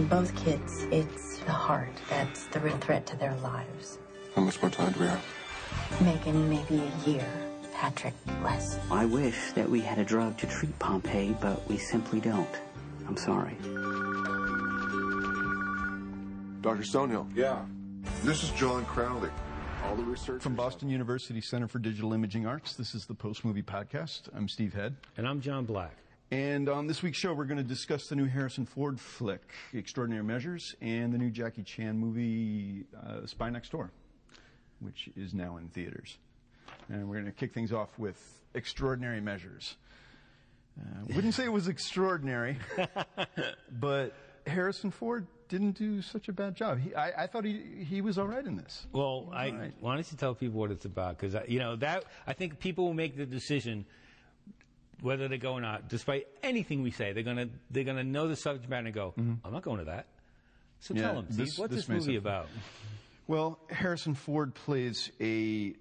both kids, it's the heart that's the real threat to their lives. How much more time do we have? Megan, maybe a year. Patrick, less. I wish that we had a drug to treat Pompeii, but we simply don't. I'm sorry. Dr. Stonehill. Yeah. This is John Crowley. All the research from Boston University Center for Digital Imaging Arts. This is the Post Movie Podcast. I'm Steve Head. And I'm John Black. And on this week's show, we're going to discuss the new Harrison Ford flick, Extraordinary Measures, and the new Jackie Chan movie, Spy Next Door, which is now in theaters. And we're going to kick things off with Extraordinary Measures. Wouldn't say it was extraordinary, but Harrison Ford didn't do such a bad job. I thought he was all right in this. Well, why don't you tell people what it's about? Because I think people will make the decision whether they go or not. Despite anything we say, they're gonna know the subject matter and go, I'm not going to that. So tell them, Steve, what's this movie about? Well, Harrison Ford plays a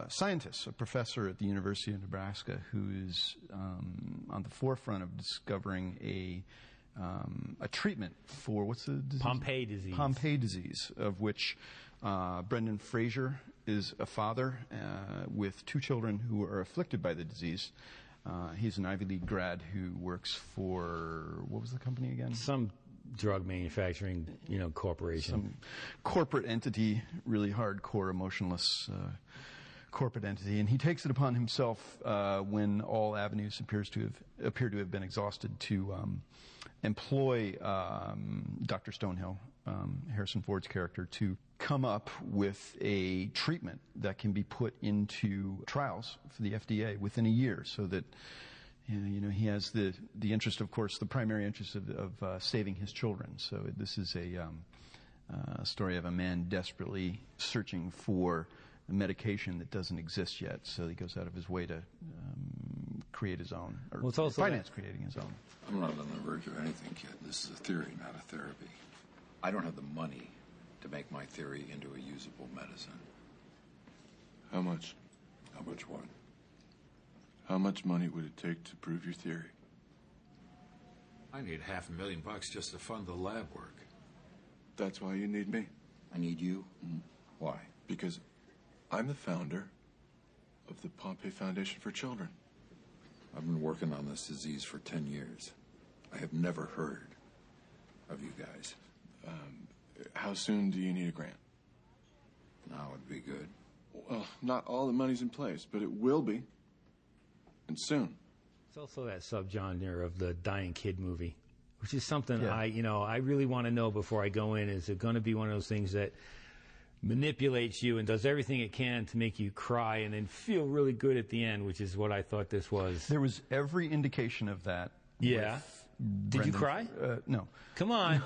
scientist, a professor at the University of Nebraska, who is on the forefront of discovering a treatment for, what's the disease? Pompeii disease. Pompeii disease, of which Brendan Fraser is a father with two children who are afflicted by the disease. He's an Ivy League grad who works for, what was the company again? Some drug manufacturing, corporation. Some corporate entity, really hardcore, emotionless corporate entity, and he takes it upon himself when all avenues appear to have been exhausted to employ Dr. Stonehill, Harrison Ford's character, to come up with a treatment that can be put into trials for the FDA within a year, so that he has the interest, of course, the primary interest of saving his children. So this is a story of a man desperately searching for a medication that doesn't exist yet, so he goes out of his way to create his own, or finance creating his own. I'm not on the verge of anything, kid. This is a theory, not a therapy. I don't have the money to make my theory into a usable medicine. How much? How much what? How much money would it take to prove your theory? I need $500,000 just to fund the lab work. That's why you need me. I need you? Why? Because I'm the founder of the Pompeii Foundation for Children. I've been working on this disease for 10 years. I have never heard of you guys. How soon do you need a grant? Now would be good. Well, not all the money's in place, but it will be. And soon. It's also that subgenre of the dying kid movie, which is something I really want to know before I go in. Is it going to be one of those things that manipulates you and does everything it can to make you cry and then feel really good at the end, which is what I thought this was. There was every indication of that. Yeah. Did you cry? No. Come on.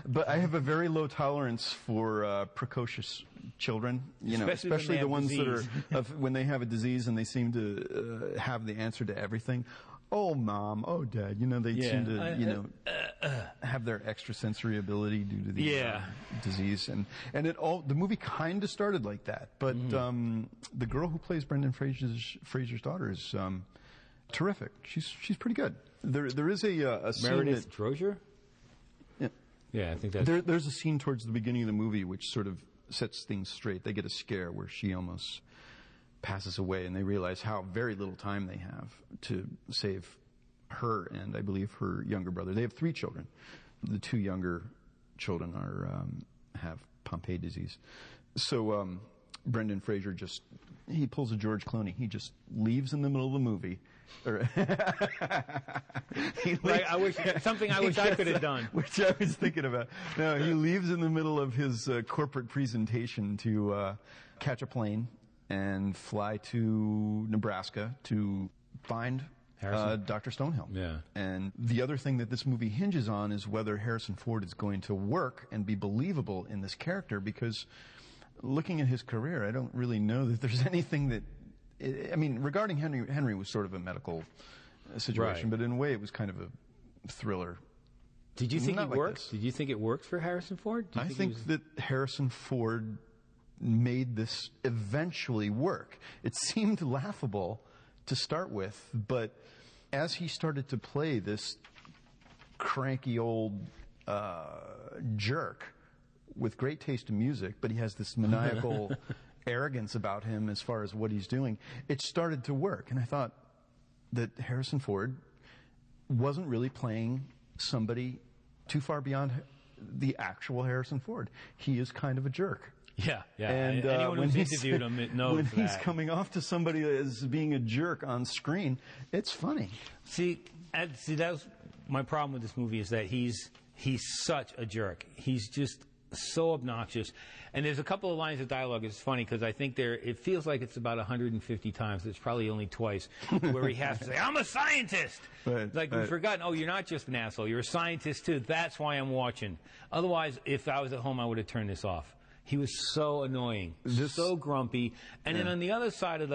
But I have a very low tolerance for precocious children, especially the ones disease. that are when they have a disease and they seem to have the answer to everything. Oh, Mom. Oh, Dad. They seem to, have their extrasensory ability due to the disease. And the movie kind of started like that. But the girl who plays Brendan Fraser's daughter is terrific. She's pretty good. There is a scene Meredith Drozier? Yeah, I think that's... There's a scene towards the beginning of the movie which sort of sets things straight. They get a scare where she almost passes away, and they realize how very little time they have to save her and, I believe, her younger brother. They have 3 children. The 2 younger children have Pompeii disease. So Brendan Fraser he pulls a George Clooney. He just leaves in the middle of the movie. I wish I could have done. Which I was thinking about. No, he leaves in the middle of his corporate presentation to catch a plane and fly to Nebraska to find Dr. Stonehill. Yeah. And the other thing that this movie hinges on is whether Harrison Ford is going to work and be believable in this character, because looking at his career, I don't really know that there's anything that... regarding Henry was sort of a medical situation, but in a way it was kind of a thriller. Did you think it worked? Did you think it worked for Harrison Ford? I think that Harrison Ford made this eventually work. It seemed laughable to start with, but as he started to play this cranky old jerk with great taste in music, but he has this maniacal arrogance about him as far as what he's doing. It started to work, and I thought that Harrison Ford wasn't really playing somebody too far beyond the actual Harrison Ford. He is kind of a jerk. Yeah, yeah. And anyone who's interviewed him knows when he's that. coming off to somebody as being a jerk on screen, it's funny. See, that was my problem with this movie, is that he's such a jerk. He's just so obnoxious. And there's a couple of lines of dialogue. It's funny because I think it feels like it's about 150 times. It's probably only twice where he has to say, "I'm a scientist." Right, like right. we've forgotten. Oh, you're not just an asshole. You're a scientist too. That's why I'm watching. Otherwise, if I was at home, I would have turned this off. He was so annoying, so grumpy. And then on the other side of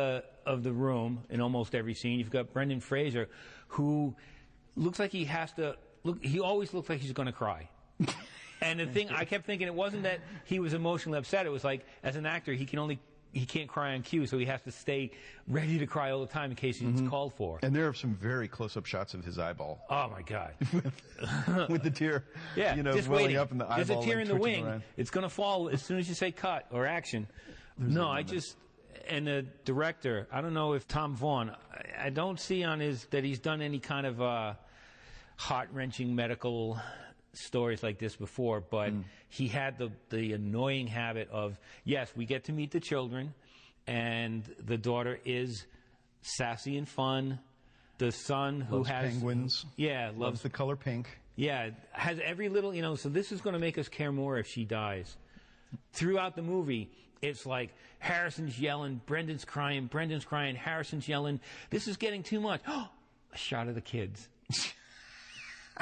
the room, in almost every scene, you've got Brendan Fraser, who looks like he has to look. He always looks like he's going to cry. And the thing, I kept thinking, it wasn't that he was emotionally upset. It was like, as an actor, he can't cry on cue, so he has to stay ready to cry all the time in case it's called for. And there are some very close-up shots of his eyeball. Oh my God! With the tear, yeah, just welling up in the eyeball. There's a tear in the wing. Around. It's going to fall as soon as you say cut or action. And the director, I don't know if Tom Vaughn, I don't see on that he's done any kind of heart-wrenching medical stories like this before, but he had the annoying habit of, yes, we get to meet the children, and the daughter is sassy and fun. The son who loves has penguins, loves the color pink. Yeah, has every little, so this is going to make us care more if she dies. Throughout the movie, it's like Harrison's yelling, Brendan's crying, Harrison's yelling. This is getting too much. A shot of the kids.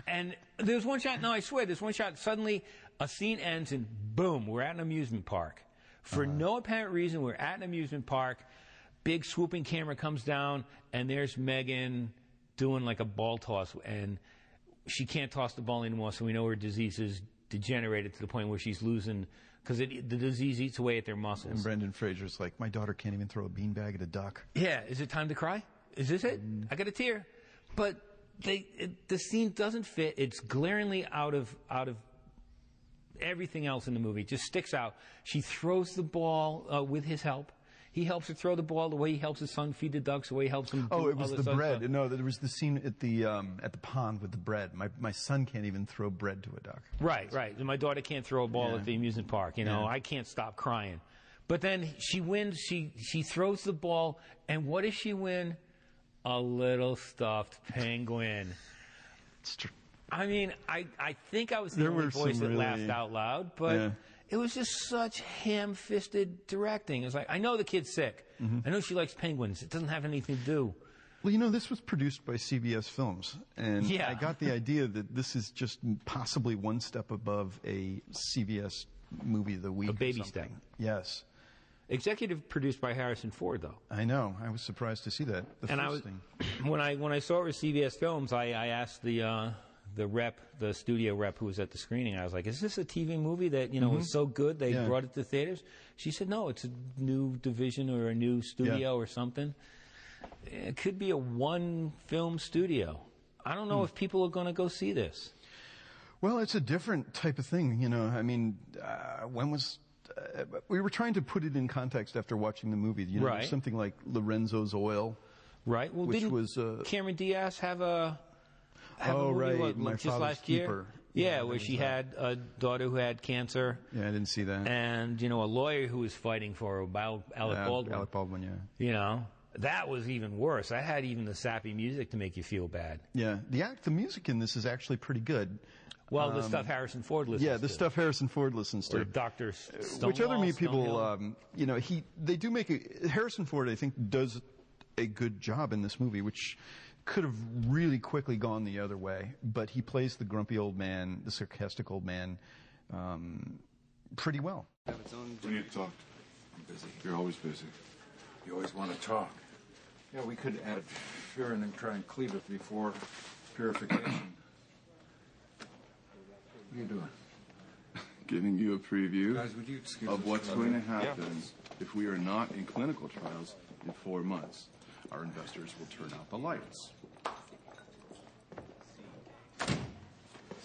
And there's one shot, I swear, there's one shot, suddenly a scene ends and boom, we're at an amusement park. For no apparent reason, we're at an amusement park, big swooping camera comes down, and there's Megan doing like a ball toss, and she can't toss the ball anymore, so we know her disease is degenerated to the point where she's losing, because the disease eats away at their muscles. And Brendan Fraser's like, my daughter can't even throw a beanbag at a duck. Yeah, is it time to cry? Is this it? I got a tear. But the scene doesn't fit. It's glaringly out of everything else in the movie. It just sticks out. She throws the ball with his help. He helps her throw the ball the way he helps his son feed the ducks, the way he helps him. Oh, it was the bread. Stuff. No, there was the scene at the pond with the bread. My son can't even throw bread to a duck. Right. And my daughter can't throw a ball at the amusement park. I can't stop crying. But then she wins. She throws the ball, and what does she win? A little stuffed penguin. It's true. I mean, I think I was the only voice that laughed out loud, but it was just such ham-fisted directing. It was like, I know the kid's sick. I know she likes penguins. It doesn't have anything to do. Well, this was produced by CBS Films, and I got the idea that this is just possibly one step above a CBS movie of the week. A baby step. Yes. Executive produced by Harrison Ford, though. I know. I was surprised to see that. When I saw it with CBS Films, I asked the studio rep who was at the screening. I was like, "Is this a TV movie that is so good they brought it to theaters?" She said, "No, it's a new division or a new studio or something. It could be a one-film studio. I don't know if people are going to go see this." Well, it's a different type of thing, I mean, we were trying to put it in context after watching the movie. There's something like Lorenzo's Oil. Right. Well, didn't Cameron Diaz have a movie My just Father's last Keeper. year? Yeah, where she had a daughter who had cancer. Yeah, I didn't see that. And, a lawyer who was fighting for her, Alec Baldwin. Alec Baldwin, yeah. That was even worse. That had even the sappy music to make you feel bad. Yeah, the music in this is actually pretty good. Well, the stuff Harrison Ford listens to. Yeah, the stuff Harrison Ford listens to. Or Dr. Stonewall, which other people, they do make Harrison Ford, I think, does a good job in this movie, which could have really quickly gone the other way. But he plays the grumpy old man, the sarcastic old man, pretty well. We need to talk. I'm busy. You're always busy. You always want to talk. Yeah, we could add furin and try and cleave it before purification. What are you doing? Giving you a preview Guys, would you excuse of us what's for a going to minute? happen if we are not in clinical trials in 4 months. Our investors will turn out the lights.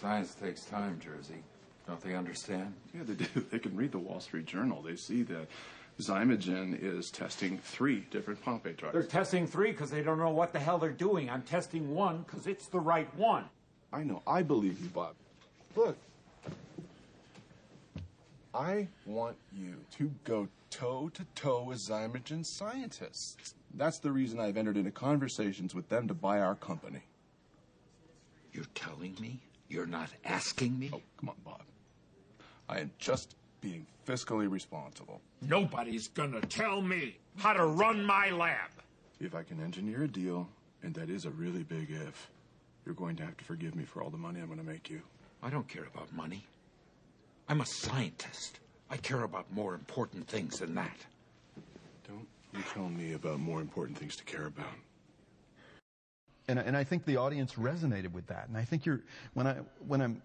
Science takes time, Jersey. Don't they understand? Yeah, they do. They can read the Wall Street Journal. They see that Zymogen is testing 3 different Pompe drugs. They're testing 3 because they don't know what the hell they're doing. I'm testing 1 because it's the right one. I know. I believe you, Bob. Look. I want you to go toe-to-toe with Zymogen scientists. That's the reason I've entered into conversations with them to buy our company. You're telling me? You're not asking me? Oh, come on, Bob. I am just being fiscally responsible. Nobody's gonna tell me how to run my lab. If I can engineer a deal, and that is a really big if, you're going to have to forgive me for all the money I'm going to make you. I don't care about money. I'm a scientist. I care about more important things than that. Don't you tell me about more important things to care about. And I think the audience resonated with that. And I think when I'm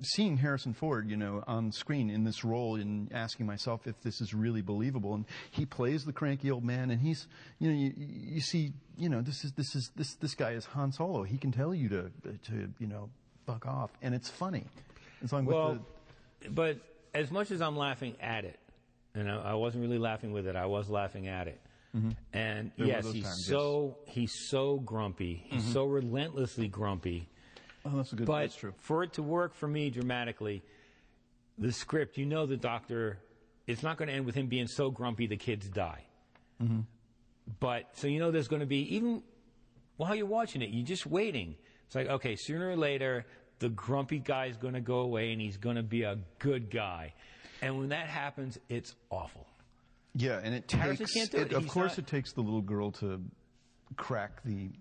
seeing Harrison Ford, on screen in this role and asking myself if this is really believable, and he plays the cranky old man, and he's, you see, this guy is Han Solo. He can tell you to fuck off, and it's funny. As long but as much as I'm laughing at it, and I wasn't really laughing with it, I was laughing at it. Mm-hmm. And yes, he's so grumpy. He's so relentlessly grumpy. Oh, that's a good. But that's true. For it to work for me dramatically, the script, the doctor, it's not going to end with him being so grumpy the kids die. Mm-hmm. But so there's going to be, even while you're watching it, you're just waiting. It's like, okay, sooner or later, the grumpy guy's going to go away and he's going to be a good guy. And when that happens, it's awful. Yeah, and it takes. Of course, it takes the little girl to crack the,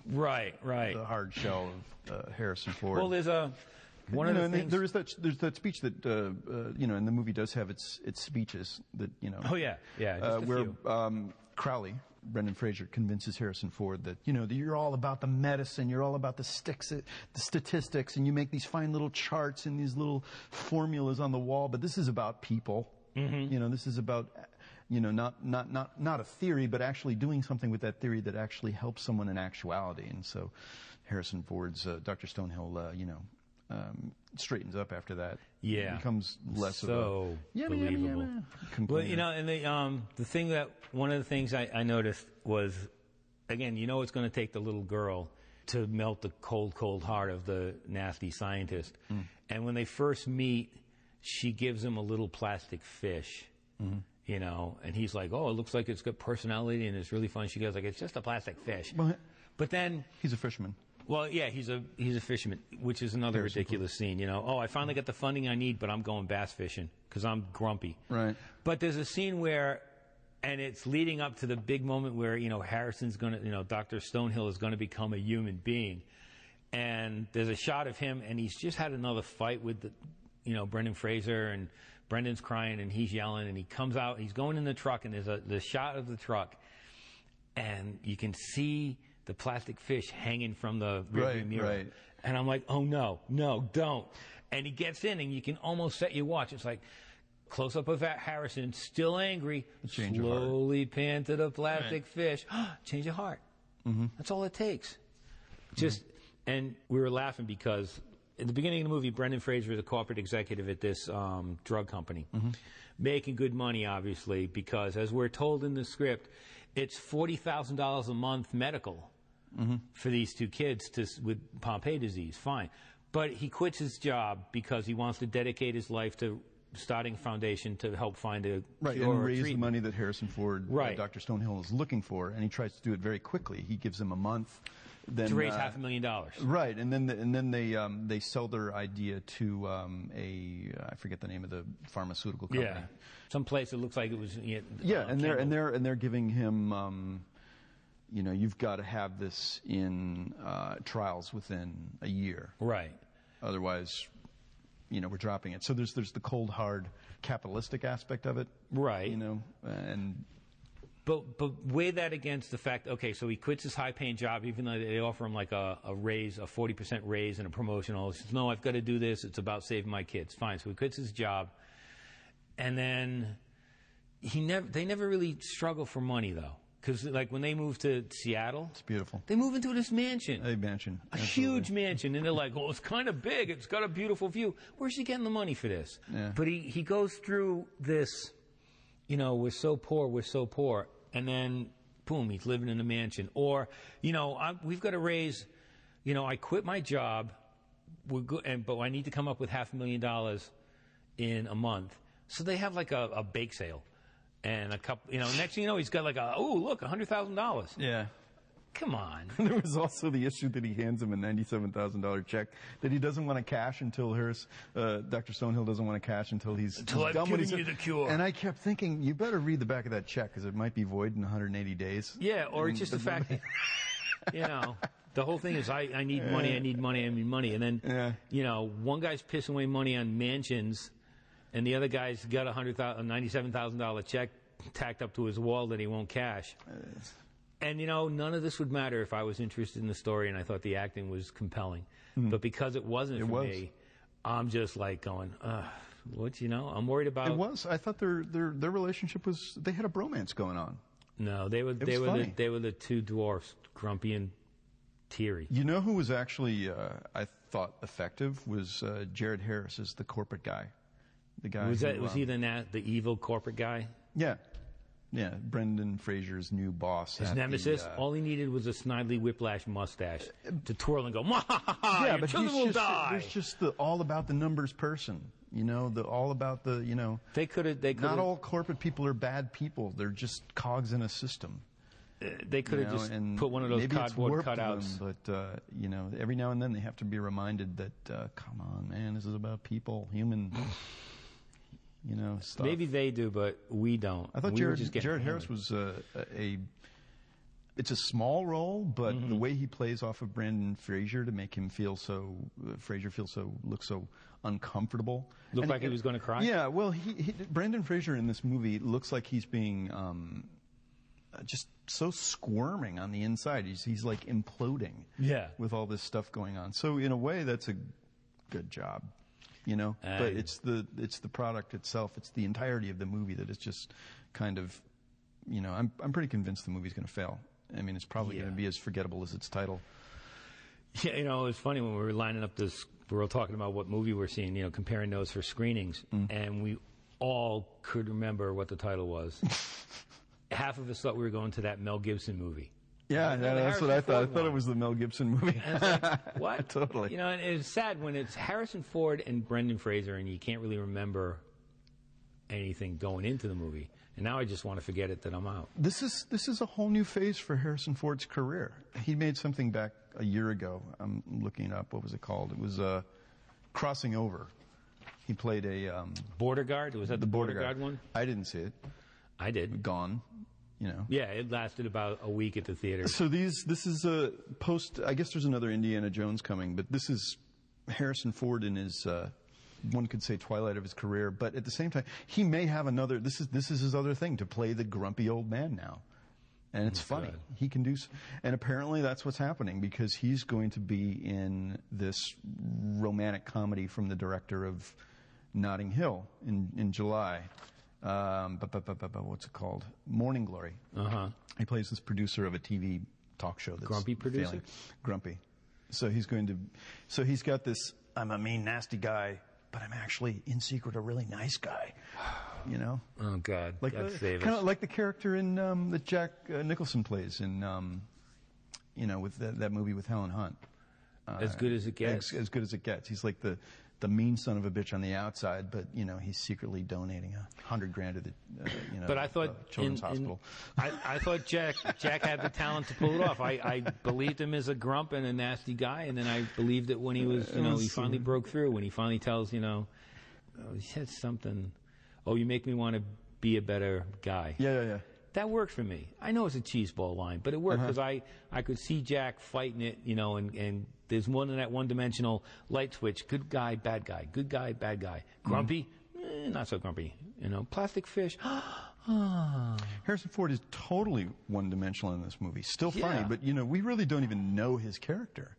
right, the hard shell of Harrison Ford. Well, there's one of the things. There's that speech that and the movie does have its speeches that Oh yeah, just a where few. Crowley, Brendan Fraser, convinces Harrison Ford that that you're all about the medicine, you're all about the statistics, and you make these fine little charts and these little formulas on the wall, but this is about people. Mm-hmm. This is about not a theory, but actually doing something with that theory that actually helps someone in actuality. And so Harrison Ford's Dr. Stonehill, straightens up after that. Yeah, it becomes less of a believable. Well, and the thing that one of the things I noticed was, again, it's going to take the little girl to melt the cold heart of the nasty scientist. Mm. And when they first meet, she gives him a little plastic fish. Mm-hmm. And he's like, oh, it looks like it's got personality and it's really fun. She goes like, it's just a plastic fish. But then he's a fisherman. Well, yeah, he's a fisherman, which is another ridiculous scene. Oh, I finally got the funding I need, but I'm going bass fishing because I'm grumpy. Right. But there's a scene where, and it's leading up to the big moment where Harrison's going to, Dr. Stonehill is going to become a human being, and there's a shot of him, and he's just had another fight with Brendan Fraser, and Brendan's crying and he's yelling, and he comes out, he's going in the truck, and there's the shot of the truck, and you can see the plastic fish hanging from the rearview mirror. Right. And I'm like, oh no, don't. And he gets in, and you can almost set your watch. It's like close up of Harrison, still angry, slowly pan to the plastic fish. Change of heart. Mm-hmm. That's all it takes. And we were laughing because in the beginning of the movie, Brendan Fraser is a corporate executive at this drug company, making good money, obviously, because as we're told in the script, it's $40,000 a month medical for these 2 kids with Pompe disease. Fine. But he quits his job because he wants to dedicate his life to starting a foundation to help find a cure and raise treatment. The money that Harrison Ford, Dr. Stonehill, is looking for, and he tries to do it very quickly. He gives him a month. Then, to raise $500,000. Right, and then they sell their idea to I forget the name of the pharmaceutical company. Yeah, some place it looks like it was. And they're giving him, you've got to have this in trials within a year. Right. Otherwise, we're dropping it. So there's the cold hard capitalistic aspect of it. Right. And. But weigh that against the fact, okay, so he quits his high-paying job, even though they offer him like a raise, a 40% raise and a promotional. He says, no, I've got to do this. It's about saving my kids. Fine. So he quits his job. And then they never really struggle for money, though. Because, like, when they moved to Seattle, It's beautiful. they move into this mansion. A mansion. A Absolutely. huge mansion. And they're like, well, it's kind of big. It's got a beautiful view. Where's he getting the money for this? Yeah. But he goes through this, you know, we're so poor. And then, boom, he's living in a mansion. Or, you know, we've got to raise, you know, I quit my job, but I need to come up with $500,000 in a month. So they have like a bake sale. And a couple, you know, next thing you know, he's got like look, $100,000. Yeah. Come on. There was also the issue that he hands him a $97,000 check that he doesn't want to cash until Dr. Stonehill doesn't want to cash until he's I've done what given he's you the cure. And I kept thinking, you better read the back of that check because it might be void in 180 days. Yeah, or it's just the fact that, you know, the whole thing is I need money, I need money. And then, you know, one guy's pissing away money on mansions, and the other guy's got a $97,000 check tacked up to his wall that he won't cash. And, you know, none of this would matter if I was interested in the story and I thought the acting was compelling. But because it wasn't for me, I'm just like going, you know, I'm worried about... It was. I thought their relationship was... They had a bromance going on. No, they were the two dwarfs, Grumpy and Teary. You know who was actually, I thought, effective was Jared Harris as the corporate guy. The guy was he the evil corporate guy? Yeah. Yeah, Brendan Fraser's new boss. His nemesis. All he needed was a Snidely Whiplash mustache to twirl and go, yeah, your children will die. There's just the all about the numbers person. You know, the all about the, you know. They could. Not all corporate people are bad people. They're just cogs in a system. They could have just put one of those cardboard cutouts. But, you know, every now and then they have to be reminded that, come on, man, this is about people, human... You know, stuff. Maybe they do, but we don't. I thought Jared Harris was it's a small role, but the way he plays off of Brendan Fraser to make him feel so, look so uncomfortable. Looked like he was going to cry? Yeah, well, Brendan Fraser in this movie looks like he's being just so squirming on the inside. He's like imploding. Yeah. With all this stuff going on. So in a way, that's a good job. You know, but it's the product itself. It's the entirety of the movie that is just kind of, you know, I'm pretty convinced the movie's going to fail. I mean, it's probably going to be as forgettable as its title. Yeah, you know, it was funny when we were lining up this. We were talking about what movie we're seeing. You know, comparing those for screenings, and we all could remember what the title was. Half of us thought we were going to that Mel Gibson movie. Yeah, that's what I thought. I thought it was the Mel Gibson movie. And I was like, what? Totally. You know, and it's sad when it's Harrison Ford and Brendan Fraser, and you can't really remember anything going into the movie. And now I just want to forget it that I'm out. This is a whole new phase for Harrison Ford's career. He made something back a year ago. I'm looking it up. What was it called? It was Crossing Over. He played a Border Guard. Was that the Border Guard one? I didn't see it. I did. Gone. You know. Yeah, it lasted about a week at the theater. So this is a post. I guess there's another Indiana Jones coming, but this is Harrison Ford in his one could say twilight of his career. But at the same time, he may have another. This is his other thing, to play the grumpy old man now, and it's funny. God. He can do, and apparently that's what's happening, because he's going to be in this romantic comedy from the director of Notting Hill in July. What's it called? Morning Glory. He plays this producer of a TV talk show that's Grumpy producer? failing. Grumpy. So he's got this, I'm a mean, nasty guy, but I'm actually, in secret, a really nice guy. You know? Oh, God. Like God save us. Kind of like the character in that Jack Nicholson plays in, you know, with that movie with Helen Hunt. As Good as It Gets. As Good as It Gets. He's like the mean son of a bitch on the outside, but, you know, he's secretly donating $100,000 to the, you know, but I thought Children's Hospital. I thought Jack had the talent to pull it off. I believed him as a grump and a nasty guy, and then I believed it when he was, you know, he finally broke through, when he finally tells, you know, he said something, oh, you make me want to be a better guy. Yeah. That worked for me. I know it's a cheeseball line, but it worked because I could see Jack fighting it, you know, and there's more than that one-dimensional light switch. Good guy, bad guy. Good guy, bad guy. Grumpy? Not so grumpy. You know, plastic fish. Harrison Ford is totally one-dimensional in this movie. Still funny, but, you know, we really don't even know his character.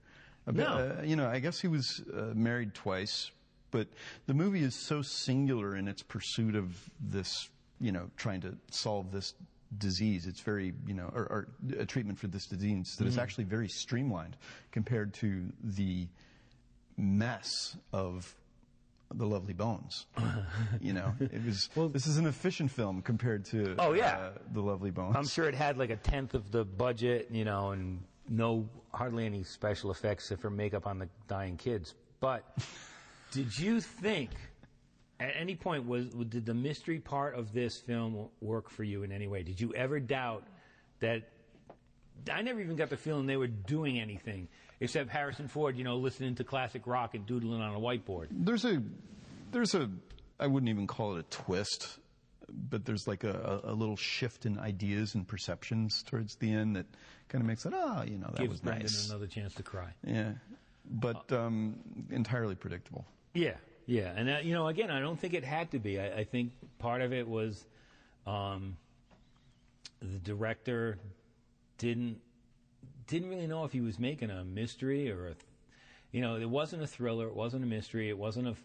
No. You know, I guess he was married twice, but the movie is so singular in its pursuit of this, you know, trying to solve this disease. It's very, or a treatment for this disease that is actually very streamlined compared to the mess of The Lovely Bones. It was. This is an efficient film compared to The Lovely Bones. I'm sure it had like a tenth of the budget, and hardly any special effects for makeup on the dying kids. But did you think, at any point, did the mystery part of this film work for you in any way? Did you ever doubt that? I never even got the feeling they were doing anything except Harrison Ford, listening to classic rock and doodling on a whiteboard. There's a, I wouldn't even call it a twist, but there's like a little shift in ideas and perceptions towards the end that kind of makes it, that gives was Brendan nice. another chance to cry. Yeah, but entirely predictable. Yeah, and again, I don't think it had to be. I think part of it was the director didn't really know if he was making a mystery or it wasn't a thriller, it wasn't a mystery, it wasn't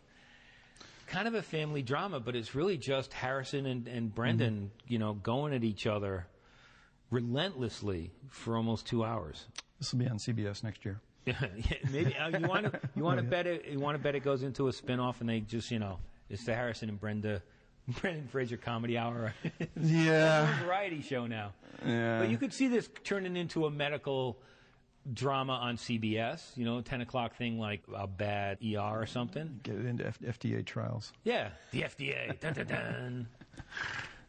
kind of a family drama, but it's really just Harrison and Brendan, going at each other relentlessly for almost 2 hours. This will be on CBS next year. Yeah, maybe you want to bet it goes into a spinoff and they just it's the Harrison and Brendan Fraser comedy hour. Yeah, it's a variety show now. Yeah, but you could see this turning into a medical drama on CBS. 10 o'clock thing like a bad ER or something. Get it into FDA trials. Yeah, the FDA. Dun, dun, dun.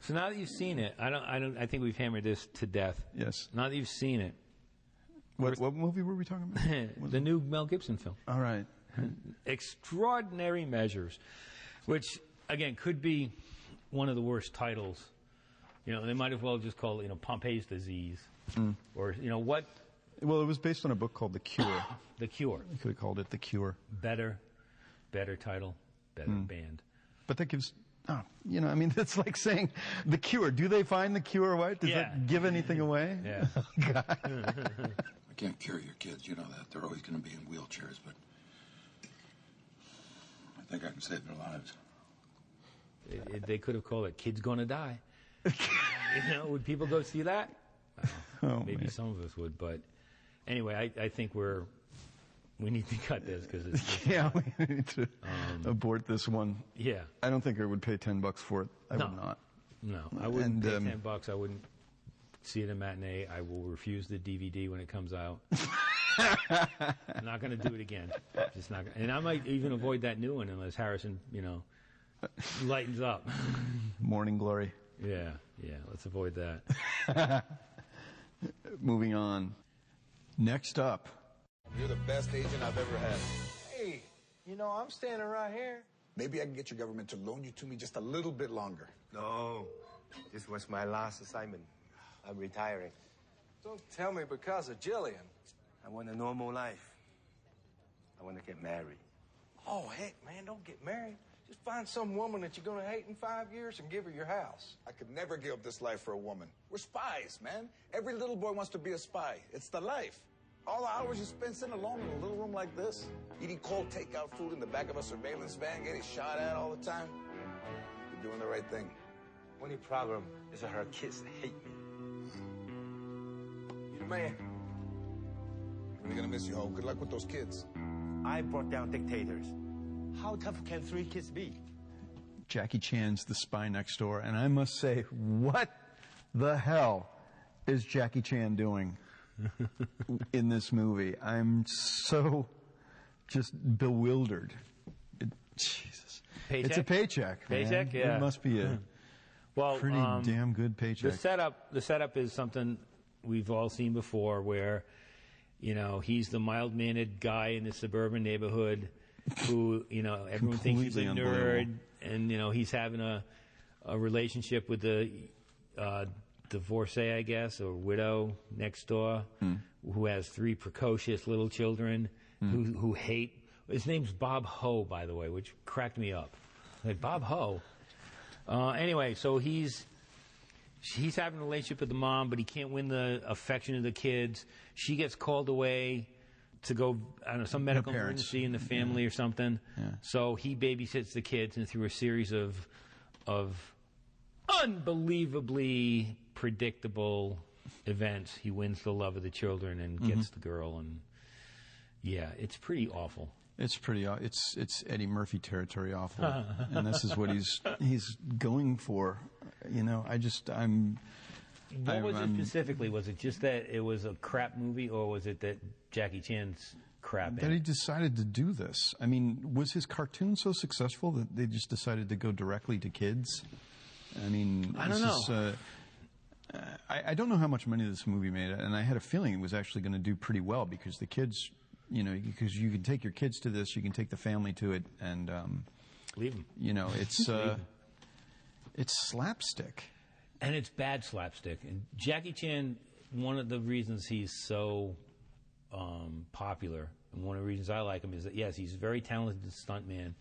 So now that you've seen it, I think we've hammered this to death. Yes. Now that you've seen it. What movie were we talking about? The new Mel Gibson film. All right. Extraordinary Measures, which, again, could be one of the worst titles. They might as well just call it, Pompeii's Disease. Or, what? Well, it was based on a book called The Cure. The Cure. You could have called it The Cure. Better title, better band. But that gives... it's like saying The Cure. Do they find the cure? What? Does that give anything away? Yeah. I can't cure your kids. You know that. They're always going to be in wheelchairs, but I think I can save their lives. They could have called it Kids Gonna Die. Would people go see that? Maybe some of us would, but anyway, I think we need to cut this because it's yeah, we need to abort this one. Yeah, I don't think I would pay $10 for it. I would not. No, I wouldn't pay $10. I wouldn't see it in matinee. I will refuse the DVD when it comes out. I'm not going to do it again. Just not. And I might even avoid that new one unless Harrison, lightens up. Morning Glory. Yeah. Let's avoid that. Moving on. Next up. You're the best agent I've ever had. Hey, I'm standing right here. Maybe I can get your government to loan you to me just a little bit longer. No, this was my last assignment. I'm retiring. Don't tell me because of Jillian. I want a normal life. I want to get married. Oh, heck, man, don't get married. Just find some woman that you're going to hate in 5 years and give her your house. I could never give up this life for a woman. We're spies, man. Every little boy wants to be a spy. It's the life. All the hours you spend sitting alone in a little room like this, eating cold takeout food in the back of a surveillance van, getting shot at all the time, you're doing the right thing. Only problem is that her kids hate me. You're the man. We're gonna miss you, Ho. Good luck with those kids. I brought down dictators. How tough can 3 kids be? Jackie Chan's The Spy Next Door, and I must say, what the hell is Jackie Chan doing in this movie? I'm so just bewildered. Jesus. Paycheck? It's a paycheck, man. Paycheck, yeah. It must be a pretty damn good paycheck. The setup is something we've all seen before where, he's the mild-mannered guy in the suburban neighborhood who, everyone thinks he's a nerd, and, he's having a relationship with the divorcee, I guess, or widow next door, who has 3 precocious little children who hate. His name's Bob Ho, by the way, which cracked me up. Like, Bob Ho? Anyway, so he's having a relationship with the mom, but he can't win the affection of the kids. She gets called away to go, I don't know, some medical emergency in the family or something. Yeah. So he babysits the kids, and through a series of unbelievably predictable events. He wins the love of the children and gets the girl, and yeah, it's pretty awful. It's pretty. It's Eddie Murphy territory awful, and this is what he's going for. You know, What was it specifically? Was it just that it was a crap movie, or was it that Jackie Chan's crap? That he decided to do this. I mean, was his cartoon so successful that they just decided to go directly to kids? I mean, I don't know. I don't know how much money this movie made, and I had a feeling it was actually going to do pretty well because the kids, you know, because you can take your kids to this, you can take the family to it, and leave them. You know, it's slapstick, and it's bad slapstick. And Jackie Chan, one of the reasons he's so popular, and one of the reasons I like him is that yes, he's a very talented stuntman,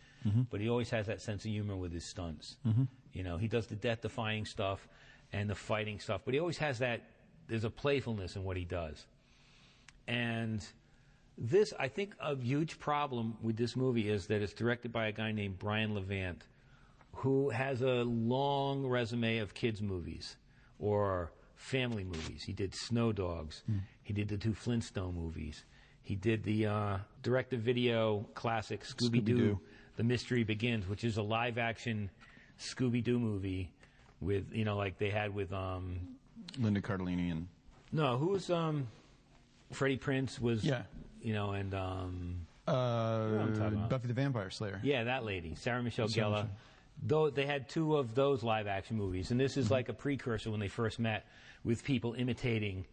but he always has that sense of humor with his stunts. You know, he does the death-defying stuff and the fighting stuff, but he always has that. There's a playfulness in what he does, and this, I think, a huge problem with this movie is that it's directed by a guy named Brian Levant, who has a long resume of kids' movies or family movies. He did Snow Dogs. He did the 2 Flintstone movies. He did the direct-to-video classic Scooby-Doo, The Mystery Begins, which is a live-action Scooby-Doo movie with, you know, like they had with... Linda Cardellini and... No, who was... Freddie Prinze was... Yeah. You know, and... Buffy the Vampire Slayer. Yeah, that lady, Sarah Michelle Gellar. Though they had 2 of those live-action movies, and this is like a precursor when they first met with people imitating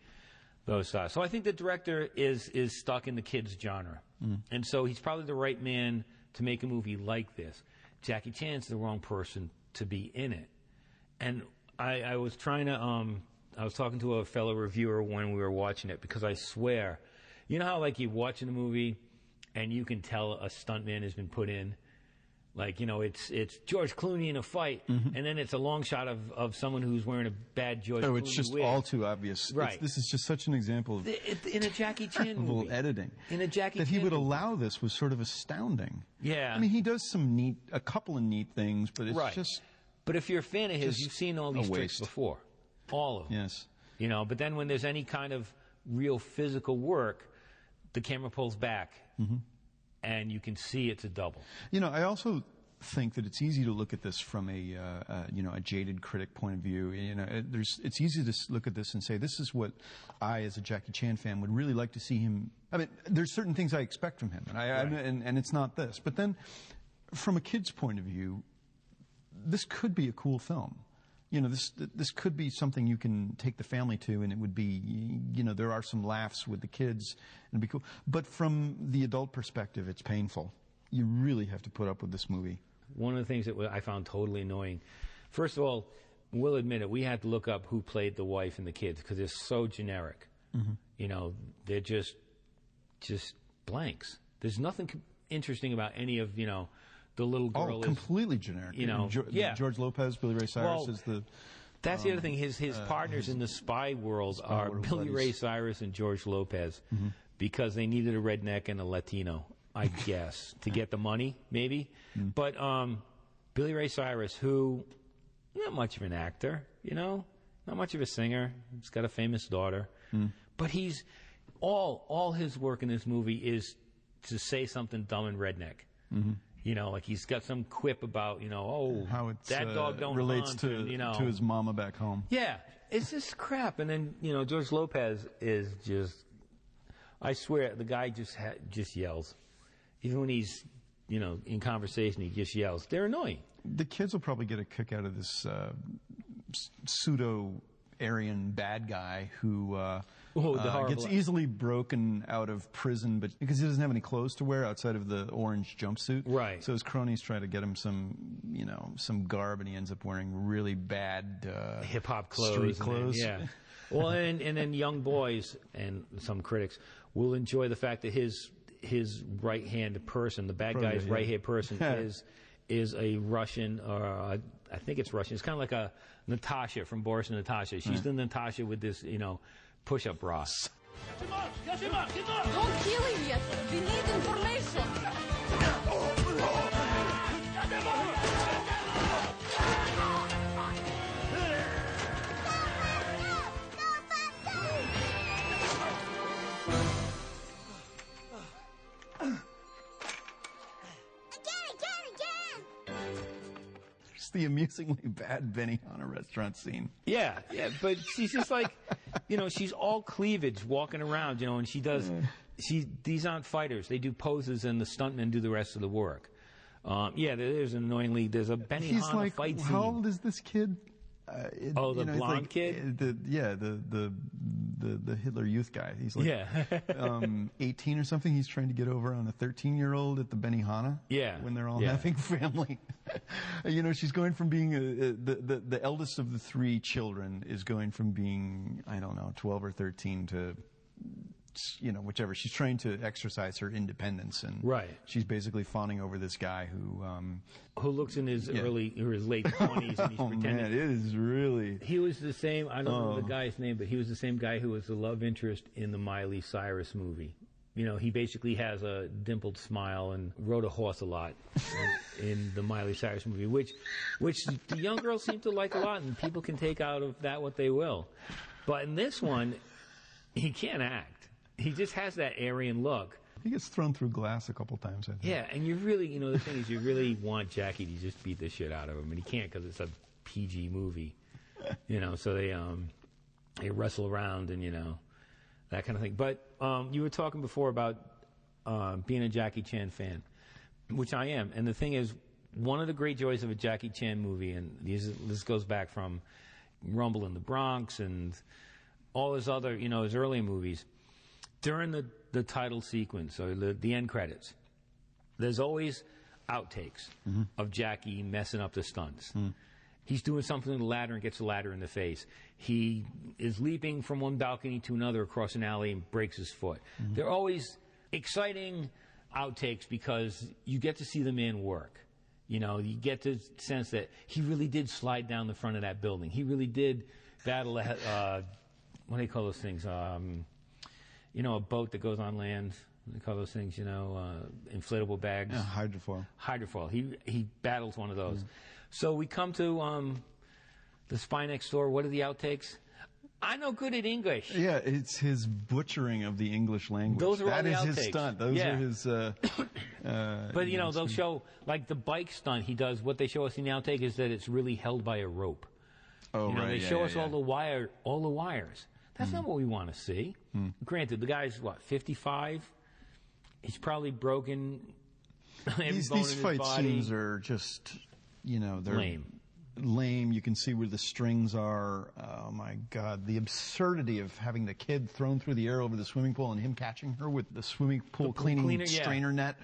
those styles. So I think the director is stuck in the kids' genre, and so he's probably the right man to make a movie like this. Jackie Chan's the wrong person to be in it. And I was trying to, I was talking to a fellow reviewer when we were watching it, because I swear, you know how like you're watching a movie and you can tell a stuntman has been put in? Like, you know, it's George Clooney in a fight, and then it's a long shot of someone who's wearing a bad George Clooney it's just wig. all too obvious. Right. This is just such an example of in a Jackie Chan movie. editing. In a Jackie that Chan he would movie. allow this was sort of astounding. Yeah. I mean, he does a couple of neat things, but it's just... But if you're a fan of his, you've seen all these tricks before. All of them. Yes. You know, but then when there's any kind of real physical work, the camera pulls back, and you can see it's a double. You know, I also think that it's easy to look at this from a jaded critic point of view. You know, it's easy to look at this and say, this is what I, as a Jackie Chan fan, would really like to see him. I mean, there's certain things I expect from him, and it's not this. But then, from a kid's point of view, this could be a cool film. You know, this could be something you can take the family to, and it would be, you know, there are some laughs with the kids, and it'd be cool. But from the adult perspective, it's painful. You really have to put up with this movie. One of the things that I found totally annoying, first of all, we'll admit it, we had to look up who played the wife and the kids because it's so generic. You know, they're just blanks. There's nothing interesting about any of, you know, the little girl. Oh, completely generic. You know, George Lopez, Billy Ray Cyrus is the... That's the other thing. His partners in the spy world are Billy Ray Cyrus and George Lopez because they needed a redneck and a Latino, I guess, to get the money, maybe. But Billy Ray Cyrus, who, not much of an actor, you know, not much of a singer. He's got a famous daughter. But he's, all his work in this movie is to say something dumb and redneck. You know, like he's got some quip about, you know, how it's, that dog don't relates hunt, to, and, you know, to his mama back home. Yeah, it's just crap. And then, you know, George Lopez is just, I swear, the guy just yells. Even when he's, you know, in conversation, he just yells. They're annoying. The kids will probably get a kick out of this pseudo-Aryan bad guy who gets easily broken out of prison, but because he doesn't have any clothes to wear outside of the orange jumpsuit. Right. So his cronies try to get him some garb, and he ends up wearing really bad hip-hop clothes. Street clothes. Yeah. Well, and then young boys and some critics will enjoy the fact that his right-hand person, the bad guy's right-hand person, is a Russian, or I think it's Russian. It's kind of like a Natasha from Boris and Natasha. She's the Natasha with this, you know, push-up bra. Don't kill him yet. We need information. the amusingly bad Benihana restaurant scene. Yeah, but she's just like, she's all cleavage walking around, and she does. These aren't fighters. They do poses, and the stuntmen do the rest of the work. There's a Benihana fight scene. How old is this kid? The blonde kid? The Hitler Youth guy. He's like 18 or something. He's trying to get over on a 13-year-old at the Benihana. Yeah. When they're all having family. She's going from being the eldest of the three children is going from being, 12 or 13 to, whichever. She's trying to exercise her independence, and she's basically fawning over this guy who looks in his late 20s, and he's pretending. Man, it is really. He was the same. I don't know the guy's name, but he was the same guy who was the love interest in the Miley Cyrus movie. He basically has a dimpled smile and rode a horse a lot in the Miley Cyrus movie, which the young girls seem to like a lot, and people can take out of that what they will. But in this one, he can't act. He just has that Aryan look. He gets thrown through glass a couple times, I think. Yeah, and you really, the thing is, you really want Jackie to just beat the shit out of him, and he can't because it's a PG movie. So they wrestle around and, that kind of thing. But you were talking before about being a Jackie Chan fan, which I am. And the thing is, one of the great joys of a Jackie Chan movie, and this goes back from Rumble in the Bronx and all his other, his early movies, during the title sequence or the end credits, there's always outtakes of Jackie messing up the stunts. He's doing something to the ladder and gets the ladder in the face. He is leaping from one balcony to another across an alley and breaks his foot. They're always exciting outtakes because you get to see the man work. You get the sense that he really did slide down the front of that building. He really did battle, what do they call those things? A boat that goes on land. They call those things, inflatable bags. Yeah, hydrofoil. Hydrofoil. He battles one of those. So we come to the Spy Next Door. What are the outtakes? I'm no good at English. Yeah, it's his butchering of the English language. Those are all the outtakes. That is his stunt. Those are his... but, they'll show, like the bike stunt he does, what they show us in the outtake is that it's really held by a rope. Oh, right. They show us all the wires. That's not what we want to see. Granted, the guy's, 55? He's probably broken every bone in his body. These fight scenes are just, they're lame. You can see where the strings are. Oh, my God. The absurdity of having the kid thrown through the air over the swimming pool and him catching her with the swimming pool cleaner, strainer net.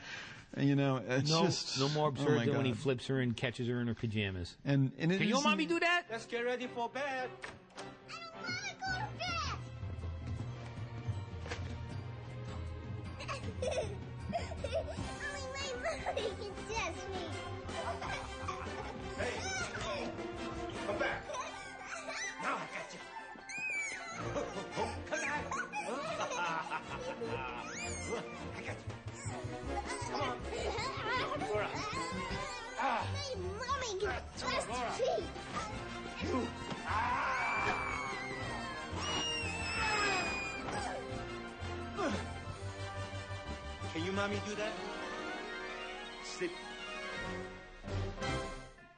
It's just... No more absurd than when he flips her and catches her in her pajamas. And Can your mommy do that? Let's get ready for bed. Hey! Come back! Now I got you! Come back! I got you! Come on! Laura! Hey, Mommy, get fast feet! You! Can you, Mommy, do that? Sleep.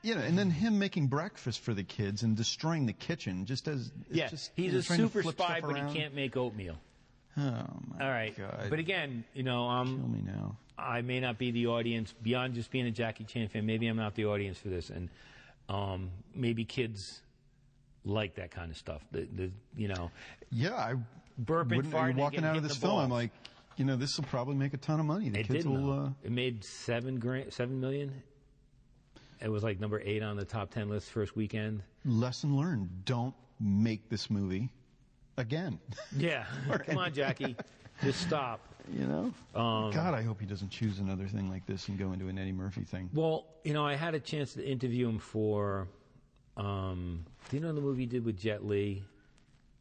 And then him making breakfast for the kids and destroying the kitchen just as... he's a super spy, but he can't make oatmeal. Oh, my All right. God. But again, Kill me now. I may not be the audience, beyond just being a Jackie Chan fan, maybe I'm not the audience for this. And maybe kids like that kind of stuff. Yeah, I... burping, farting, walking out of this film, I'm like, this will probably make a ton of money. The kids will... It made $7 million. It was like number 8 on the top 10 list first weekend. Lesson learned. Don't make this movie again. Yeah. Come on, Jackie. Just stop. God, I hope he doesn't choose another thing like this and go into an Eddie Murphy thing. Well, I had a chance to interview him for, do you know the movie he did with Jet Li?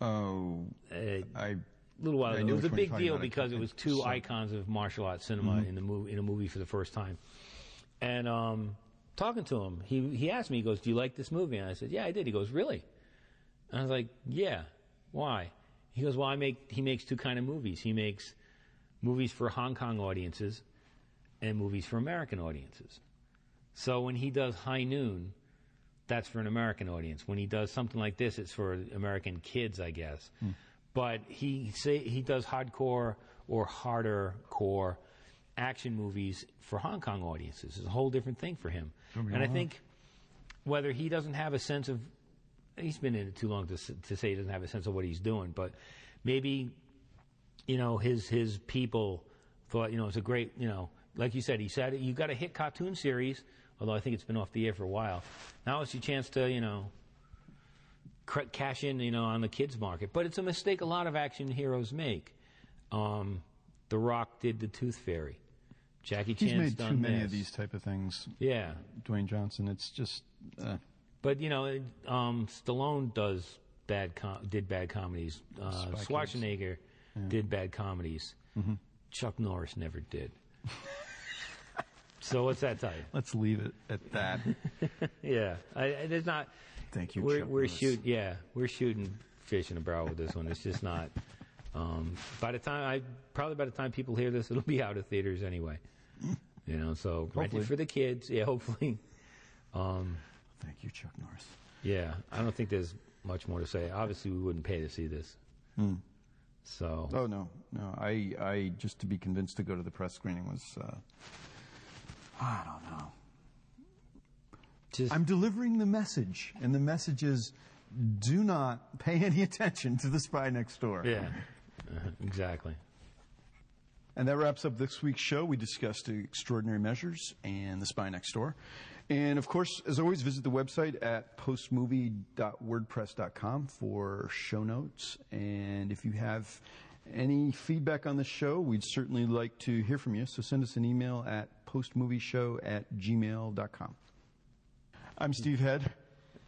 Oh, a little while ago. It was a big deal because it was two icons of martial arts cinema in a movie for the first time. And talking to him, he asked me, he goes, "Do you like this movie?" And I said, "Yeah, I did." He goes, "Really?" And I was like, "Yeah, why?" He goes, "Well, he makes two kind of movies. He makes movies for Hong Kong audiences and movies for American audiences. So when he does High Noon, that's for an American audience. When he does something like this, it's for American kids, I guess. But he does hardcore or harder core action movies for Hong Kong audiences. It's a whole different thing for him. And I think whether he doesn't have a sense of, he's been in it too long to say he doesn't have a sense of what he's doing, but maybe, his people thought, it's a great, like you said, you got a hit cartoon series, although I think it's been off the air for a while. Now it's your chance to, cash in, on the kids market. But it's a mistake a lot of action heroes make. The Rock did The Tooth Fairy. Jackie Chan's He's made done too many this. of these type of things. Yeah. Dwayne Johnson, it's just... But, Stallone did bad comedies. Schwarzenegger did bad comedies. Mm-hmm. Chuck Norris never did. So what's that tell you? Let's leave it at that. Yeah. There's not... Thank you, Chuck we're Norris. we're shooting fish in a barrel with this one. It's just not... by the time people hear this, it'll be out of theaters anyway. So rent it for the kids. Yeah, hopefully. Thank you, Chuck Norris. Yeah, I don't think there's much more to say. Obviously, we wouldn't pay to see this. So. Oh no. I just to be convinced to go to the press screening was. I don't know. I'm delivering the message, and the message is, do not pay any attention to The Spy Next Door. Yeah, exactly. And that wraps up this week's show. We discussed Extraordinary Measures and The Spy Next Door. And, of course, as always, visit the website at postmovie.wordpress.com for show notes. And if you have any feedback on the show, we'd certainly like to hear from you. So send us an email at postmovieshow@gmail.com. I'm Steve Head.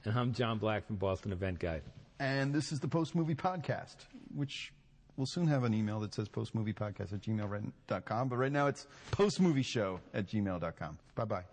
And I'm John Black from Boston Event Guide. And this is the Post Movie Podcast, which will soon have an email that says postmoviepodcast@gmail.com. But right now it's postmovieshow@gmail.com. Bye-bye.